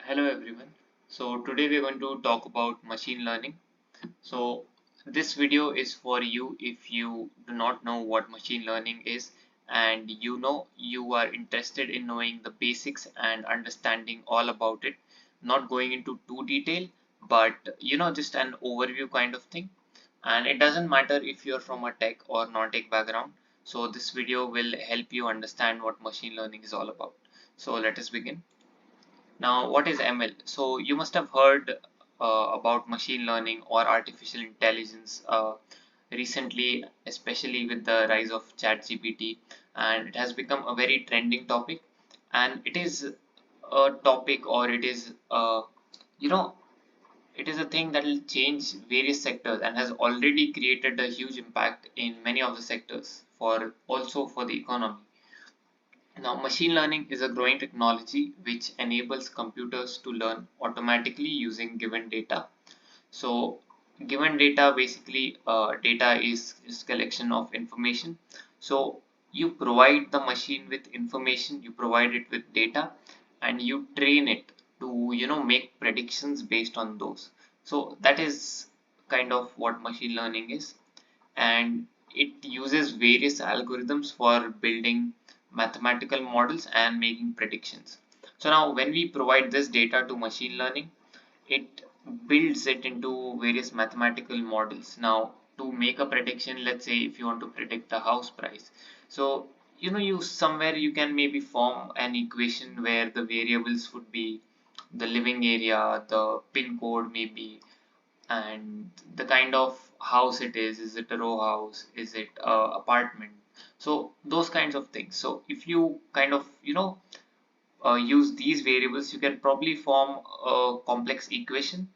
Hello everyone. So today we're going to talk about machine learning. So this video is for you if you do not know what machine learning is and you are interested in knowing the basics and understanding all about it, not going into too detail, but just an overview kind of thing. And it doesn't matter if you're from a tech or non-tech background. So this video will help you understand what machine learning is all about. So let us begin. Now, what is ML? So you must have heard about machine learning or artificial intelligence recently, especially with the rise of ChatGPT, and it has become a very trending topic. And it is a topic, or it is, you know, it is a thing that will change various sectors and has already created a huge impact in many of the sectors for also for the economy. Now, machine learning is a growing technology which enables computers to learn automatically using given data. So, given data basically, data is collection of information. So, you provide the machine with information, you provide it with data, and you train it to make predictions based on those. So, that is kind of what machine learning is, and it uses various algorithms for building mathematical models and making predictions. So now when we provide this data to machine learning, it builds it into various mathematical models. Now to make a prediction, let's say if you want to predict a house price, so you somewhere you can maybe form an equation where the variables would be the living area, the pin code maybe, and the kind of house it is it a row house, is it a apartment, so those kinds of things. So if you kind of use these variables, you can probably form a complex equation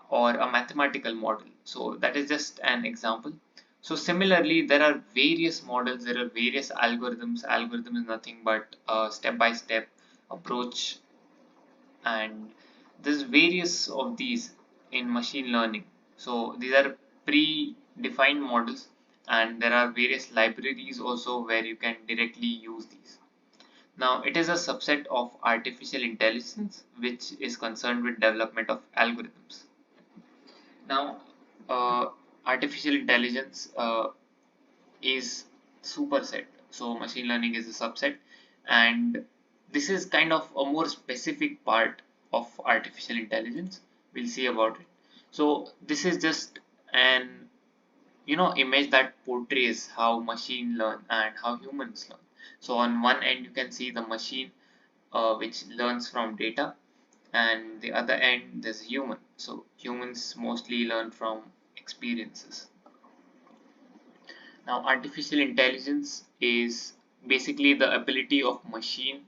or a mathematical model. So that is just an example. So similarly, there are various models, there are various algorithms. Algorithm is nothing but a step by step approach, and there's various of these in machine learning. So these are pre-defined models, and there are various libraries also where you can directly use these. Now it is a subset of artificial intelligence which is concerned with development of algorithms. Now artificial intelligence is superset, so machine learning is a subset, and this is kind of a more specific part of artificial intelligence. We'll see about it. So this is just an image that portrays how machine learn and how humans learn. So on one end you can see the machine which learns from data, and the other end there's human. So humans mostly learn from experiences. Now, artificial intelligence is basically the ability of machine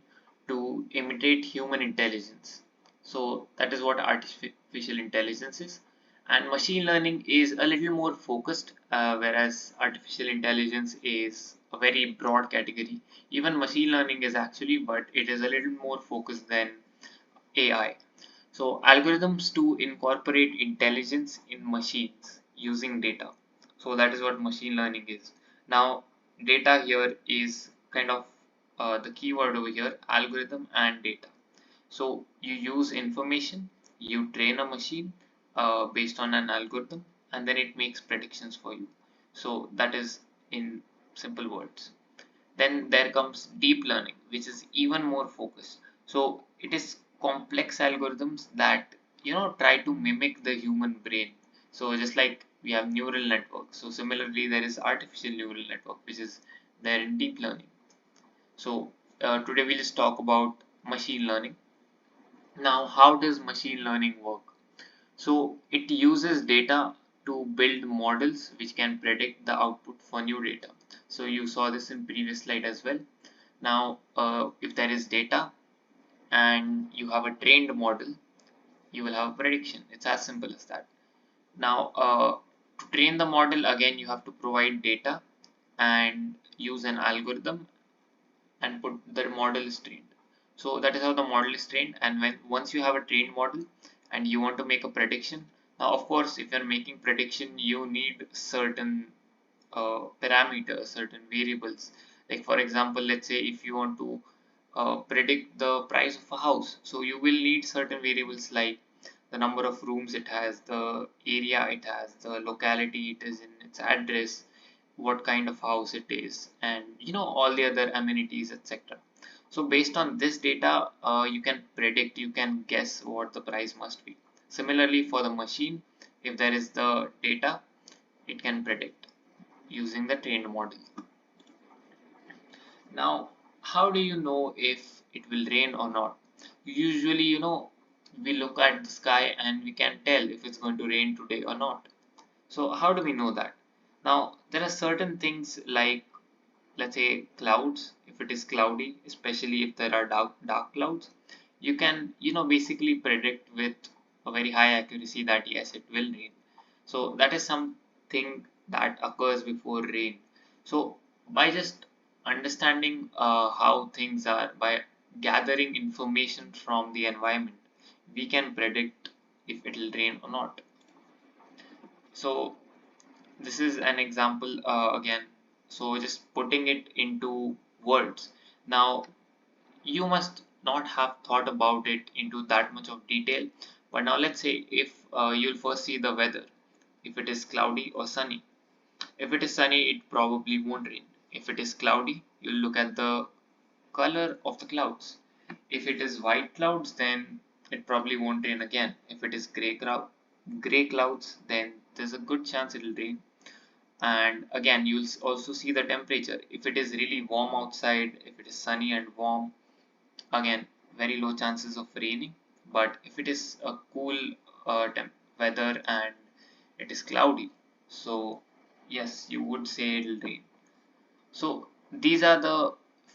to imitate human intelligence. So that is what artificial intelligence is. And machine learning is a little more focused, whereas artificial intelligence is a very broad category. Even machine learning is actually, but it is a little more focused than AI. So algorithms to incorporate intelligence in machines using data. So that is what machine learning is. Now data here is kind of the keyword over here, algorithm and data. So you use information, you train a machine based on an algorithm, and then it makes predictions for you. So that is in simple words. Then there comes deep learning, which is even more focused. So it is complex algorithms that try to mimic the human brain. So just like we have neural networks, so similarly there is artificial neural network which is there in deep learning. So today we'll just talk about machine learning. Now, how does machine learning work? So it uses data to build models which can predict the output for new data. So you saw this in previous slide as well. Now, if there is data and you have a trained model, you will have a prediction. It's as simple as that. Now, to train the model, again, you have to provide data and use an algorithm and put the model is trained. So that is how the model is trained. And when once you have a trained model and you want to make a prediction, now of course, if you're making prediction, you need certain parameters, certain variables. Like for example, let's say if you want to predict the price of a house. So you will need certain variables like the number of rooms it has, the area it has, the locality it is in, its address, what kind of house it is, and all the other amenities, etc. So based on this data, you can predict, you can guess what the price must be. Similarly for the machine, if there is the data, it can predict using the trained model. Now, how do you know if it will rain or not? Usually, we look at the sky and we can tell if it's going to rain today or not. So how do we know that? Now, there are certain things like, let's say, clouds. If it is cloudy, especially if there are dark clouds, you can, basically predict with a very high accuracy that yes, it will rain. So that is something that occurs before rain. So by just understanding how things are, by gathering information from the environment, we can predict if it will rain or not. So this is an example again. So just putting it into words. Now you must not have thought about it into that much of detail, but now let's say if you'll first see the weather, if it is cloudy or sunny. If it is sunny, it probably won't rain. If it is cloudy, you'll look at the color of the clouds. If it is white clouds, then it probably won't rain again. If it is gray clouds, then there's a good chance it'll rain. And again, you'll also see the temperature. If it is really warm outside, if it is sunny and warm, again, very low chances of raining. But if it is a cool weather and it is cloudy, so yes, you would say it'll rain. So these are the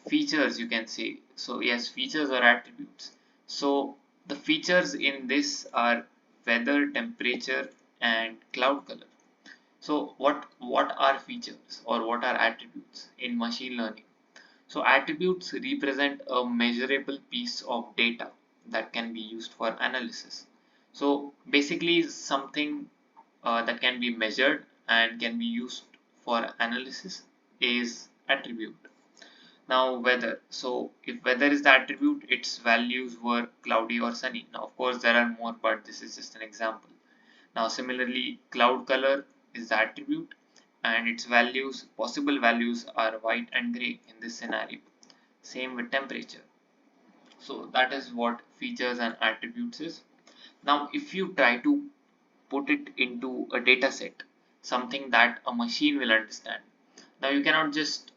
features, you can say. So yes, features or attributes. So the features in this are weather, temperature, and cloud color. So what are features or what are attributes in machine learning? So attributes represent a measurable piece of data that can be used for analysis. So basically something that can be measured and can be used for analysis is attribute. Now weather. So if weather is the attribute, its values were cloudy or sunny. Now of course there are more, but this is just an example. Now similarly, cloud color is the attribute and its values, possible values are white and gray in this scenario. Same with temperature. So that is what features and attributes is. Now if you try to put it into a data set, something that a machine will understand. Now you cannot just,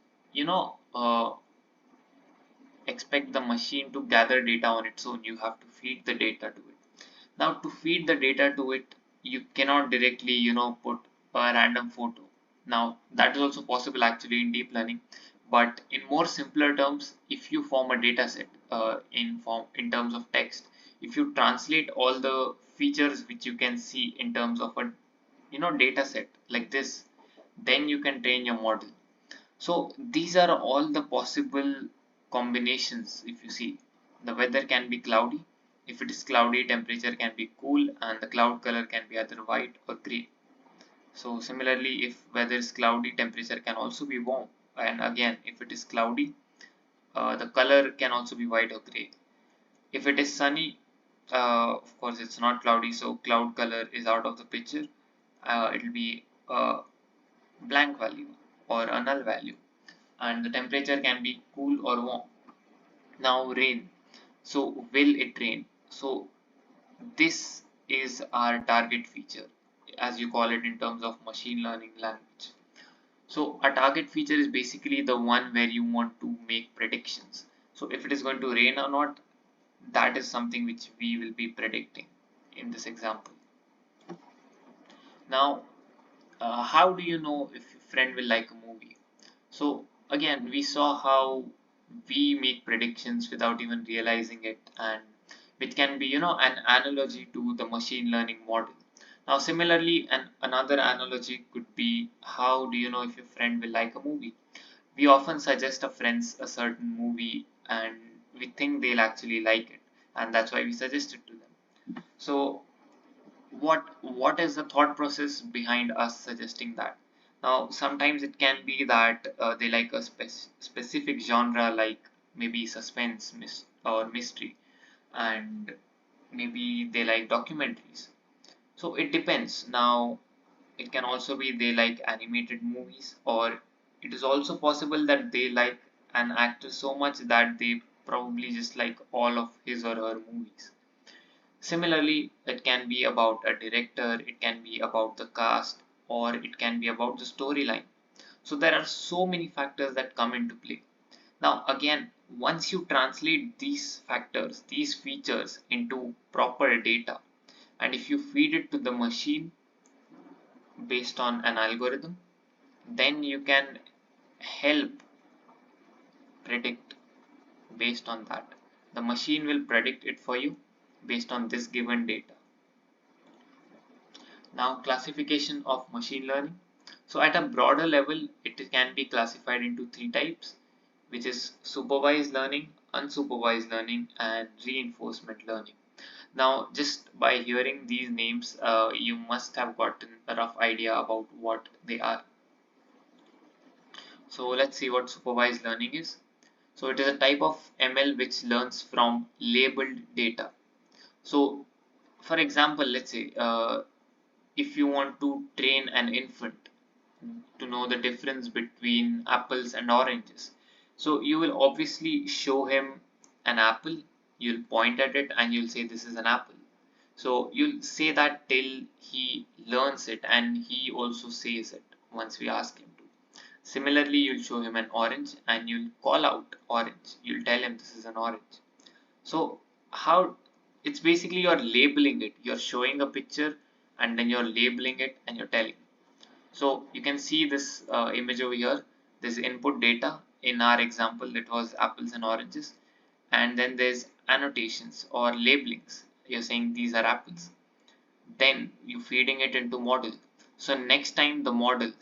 expect the machine to gather data on its own. You have to feed the data to it. Now to feed the data to it, you cannot directly, put a random photo. Now that is also possible actually in deep learning, but in more simpler terms, if you form a data set in terms of text, if you translate all the features which you can see in terms of a data set like this, then you can train your model. So these are all the possible combinations. If you see, the weather can be cloudy. If it is cloudy, temperature can be cool and the cloud color can be either white or gray. So similarly, if weather is cloudy, temperature can also be warm. And again, if it is cloudy, the color can also be white or gray. If it is sunny, of course it's not cloudy, so cloud color is out of the picture. It will be a blank value or a null value, and the temperature can be cool or warm. Now rain. So will it rain? So this is our target feature, as you call it in terms of machine learning language. So a target feature is basically the one where you want to make predictions. So if it is going to rain or not, that is something which we will be predicting in this example. Now, how do you know if your friend will like a movie? So again, we saw how we make predictions without even realizing it, and which can be, an analogy to the machine learning model. Now, similarly, another analogy could be, how do you know if your friend will like a movie? We often suggest our friends a certain movie and we think they'll actually like it, and that's why we suggest it to them. So what is the thought process behind us suggesting that? Now sometimes it can be that they like a specific genre like maybe suspense or mystery, and maybe they like documentaries. So it depends. Now it can also be they like animated movies, or it is also possible that they like an actor so much that they probably just like all of his or her movies. Similarly, it can be about a director, it can be about the cast, or it can be about the storyline. So there are so many factors that come into play. Now again, once you translate these factors, these features into proper data, and if you feed it to the machine based on an algorithm, then you can help predict based on that. The machine will predict it for you based on this given data. Now, classification of machine learning. So at a broader level, it can be classified into three types, which is supervised learning, unsupervised learning, and reinforcement learning. Now, just by hearing these names, you must have gotten a rough idea about what they are. So let's see what supervised learning is. So it is a type of ML which learns from labeled data. So for example, let's say if you want to train an infant to know the difference between apples and oranges, so you will obviously show him an apple, you'll point at it and you'll say this is an apple. So you'll say that till he learns it and he also says it once we ask him to. Similarly, you'll show him an orange and you'll call out orange. You'll tell him this is an orange. So how it's basically you're labeling it. You're showing a picture and then you're labeling it and you're telling. So you can see this image over here. This input data. In our example, it was apples and oranges. And then there's annotations or labelings. You're saying these are apples. Then you feeding it into model. So next time the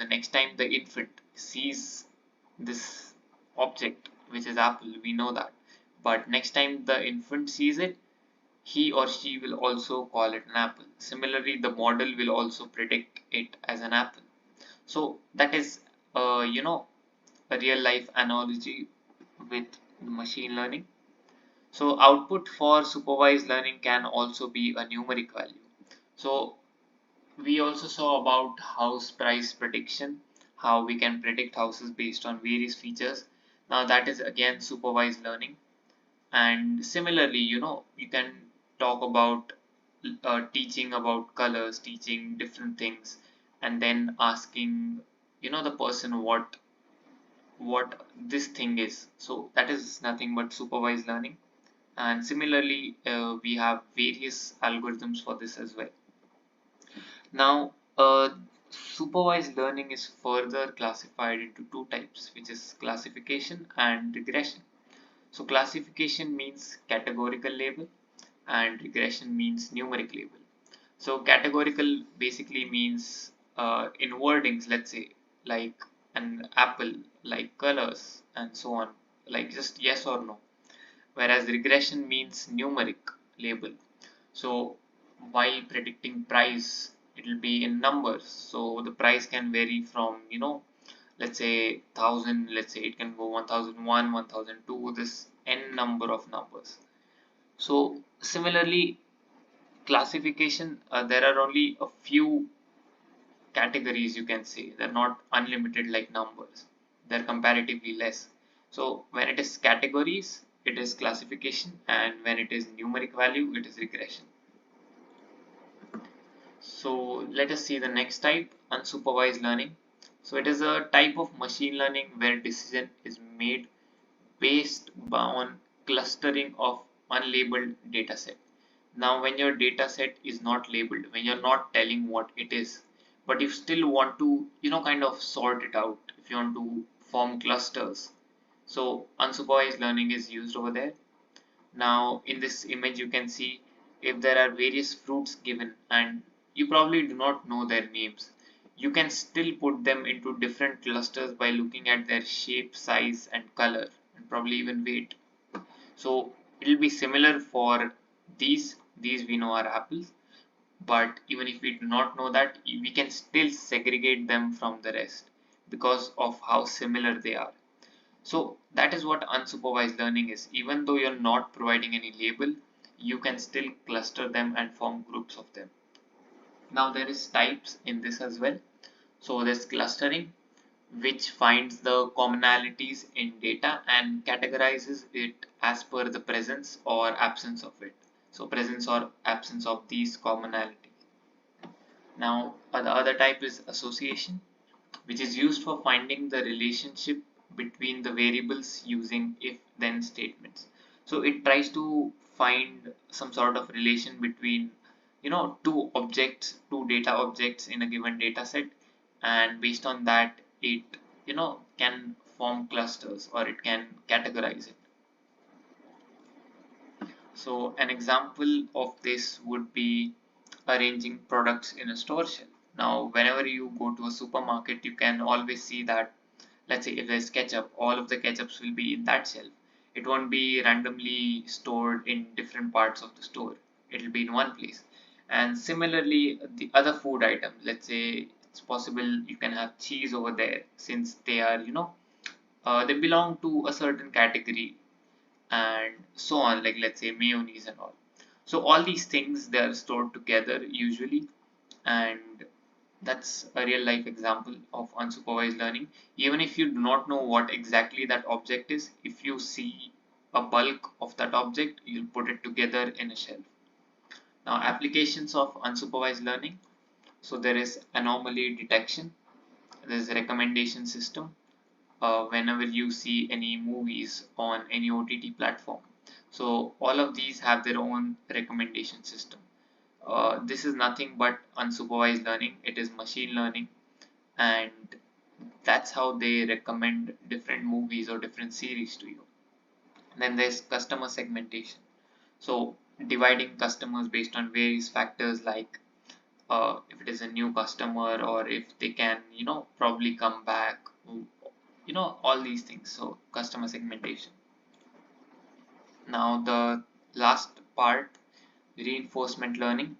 next time the infant sees this object, which is apple, we know that. But next time the infant sees it, he or she will also call it an apple. Similarly, the model will also predict it as an apple. So that is, a real life analogy with machine learning. So output for supervised learning can also be a numeric value. So we also saw about house price prediction, how we can predict houses based on various features. Now that is again supervised learning. And similarly, you can talk about teaching about colors, teaching different things, and then asking, the person what this thing is. So that is nothing but supervised learning. And similarly, we have various algorithms for this as well. Now, supervised learning is further classified into two types, which is classification and regression. So classification means categorical label and regression means numeric label. So categorical basically means in wordings, let's say, like an apple, like colors and so on, like just yes or no. Whereas regression means numeric label. So while predicting price, it will be in numbers. So the price can vary from, let's say 1000, let's say it can go 1001, 1002, this n number of numbers. So similarly, classification, there are only a few categories, you can say. They're not unlimited like numbers. They're comparatively less. So when it is categories, it is classification, and when it is numeric value, it is regression. So let us see the next type, unsupervised learning. So it is a type of machine learning where decision is made based on clustering of unlabeled dataset. Now when your dataset is not labeled, when you're not telling what it is, but you still want to, kind of sort it out, if you want to form clusters. So unsupervised learning is used over there. Now in this image you can see if there are various fruits given and you probably do not know their names, you can still put them into different clusters by looking at their shape, size and color and probably even weight. So it will be similar for these we know are apples, but even if we do not know that, we can still segregate them from the rest because of how similar they are. So that is what unsupervised learning is. Even though you're not providing any label, you can still cluster them and form groups of them. Now there is types in this as well. So there's clustering, which finds the commonalities in data and categorizes it as per the presence or absence of it. So presence or absence of these commonalities. Now the other type is association, which is used for finding the relationship between the variables using if then statements. So it tries to find some sort of relation between two data objects in a given data set, and based on that it can form clusters or it can categorize it. So an example of this would be arranging products in a store shelf. Now, whenever you go to a supermarket, you can always see that, let's say if there's ketchup, all of the ketchups will be in that shelf. It won't be randomly stored in different parts of the store. It'll be in one place. And similarly, the other food items, let's say it's possible you can have cheese over there, since they are, they belong to a certain category, and so on, like let's say mayonnaise and all. So all these things, they are stored together usually, and that's a real life example of unsupervised learning. Even if you do not know what exactly that object is, if you see a bulk of that object, you'll put it together in a shelf. Now applications of unsupervised learning. So there is anomaly detection, there is a recommendation system, whenever you see any movies on any OTT platform. So all of these have their own recommendation system. This is nothing but unsupervised learning. It is machine learning, and that's how they recommend different movies or different series to you. Then there's customer segmentation. So dividing customers based on various factors like if it is a new customer or if they can, probably come back, all these things. So customer segmentation. Now the last part, reinforcement learning.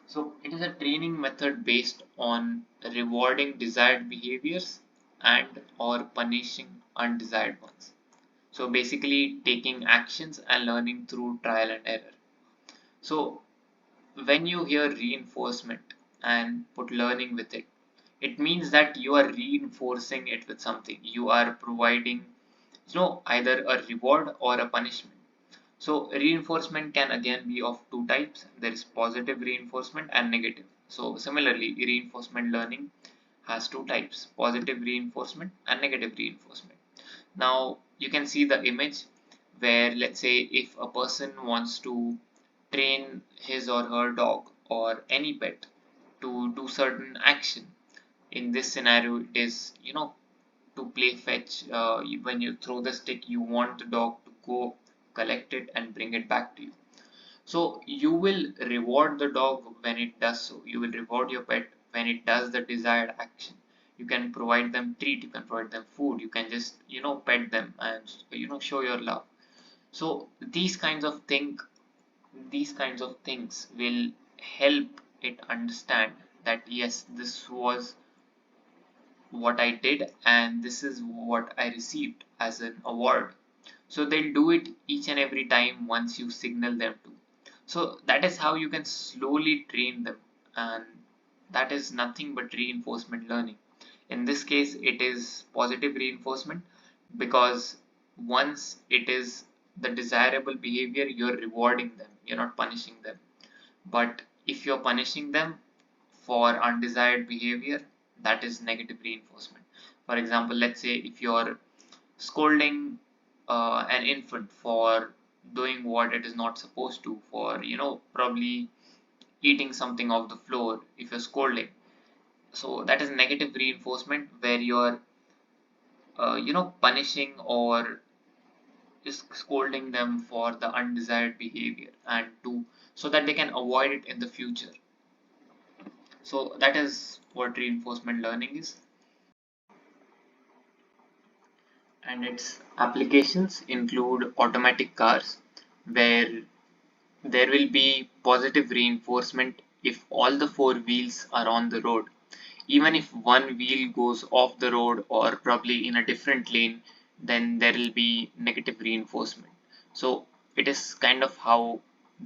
So it is a training method based on rewarding desired behaviors and or punishing undesired ones. So basically taking actions and learning through trial and error. So when you hear reinforcement and put learning with it, it means that you are reinforcing it with something. You are providing, either a reward or a punishment. So reinforcement can again be of two types. There is positive reinforcement and negative. So similarly, reinforcement learning has two types, positive reinforcement and negative reinforcement. Now you can see the image where, let's say if a person wants to train his or her dog or any pet to do certain action. In this scenario, it is, to play fetch. When you throw the stick, you want the dog to go collect it and bring it back to you. So you will reward the dog when it does so. You will reward your pet when it does the desired action. You can provide them treat, you can provide them food, you can just, pet them and, show your love. So these kinds of things will help it understand that yes, this was what I did and this is what I received as an award. So they'll do it each and every time once you signal them to. So that is how you can slowly train them, and that is nothing but reinforcement learning. In this case, it is positive reinforcement, because once it is the desirable behavior, you're rewarding them, you're not punishing them. But if you're punishing them for undesired behavior, that is negative reinforcement. For example, let's say if you're scolding an infant for doing what it is not supposed to, for probably eating something off the floor, if you're scolding, so that is negative reinforcement where you're punishing or just scolding them for the undesired behavior and to so that they can avoid it in the future. So that is what reinforcement learning is. And its applications include automatic cars, where there will be positive reinforcement if all the four wheels are on the road. Even if one wheel goes off the road or probably in a different lane, then there will be negative reinforcement. So it is kind of how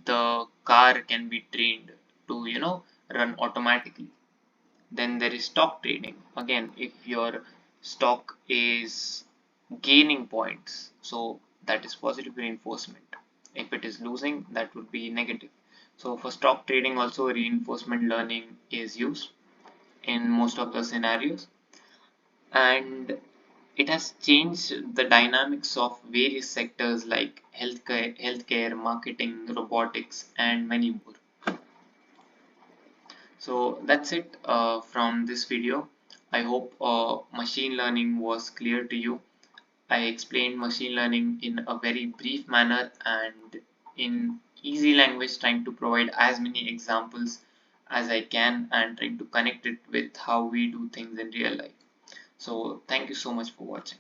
the car can be trained to, run automatically. Then there is stock trading. Again, if your stock is gaining points, so that is positive reinforcement. If it is losing, that would be negative. So for stock trading also, reinforcement learning is used in most of the scenarios, and it has changed the dynamics of various sectors like healthcare, marketing, robotics, and many more. So that's it from this video. I hope machine learning was clear to you. I explained machine learning in a very brief manner and in easy language, trying to provide as many examples as I can and trying to connect it with how we do things in real life. So thank you so much for watching.